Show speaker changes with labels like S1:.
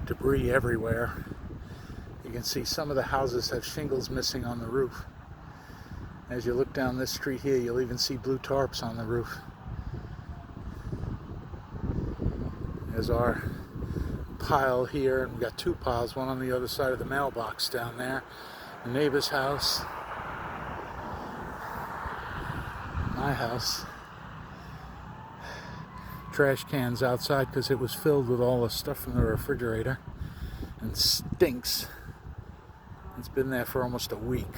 S1: Debris everywhere. You can see some of the houses have shingles missing on the roof. As you look down this street here, you'll even see blue tarps on the roof. There's our pile here, and we've got two piles, one on the other side of the mailbox down there. The neighbor's house, my house. Trash cans outside because it was filled with all the stuff from the refrigerator and stinks. It's been there for almost a week.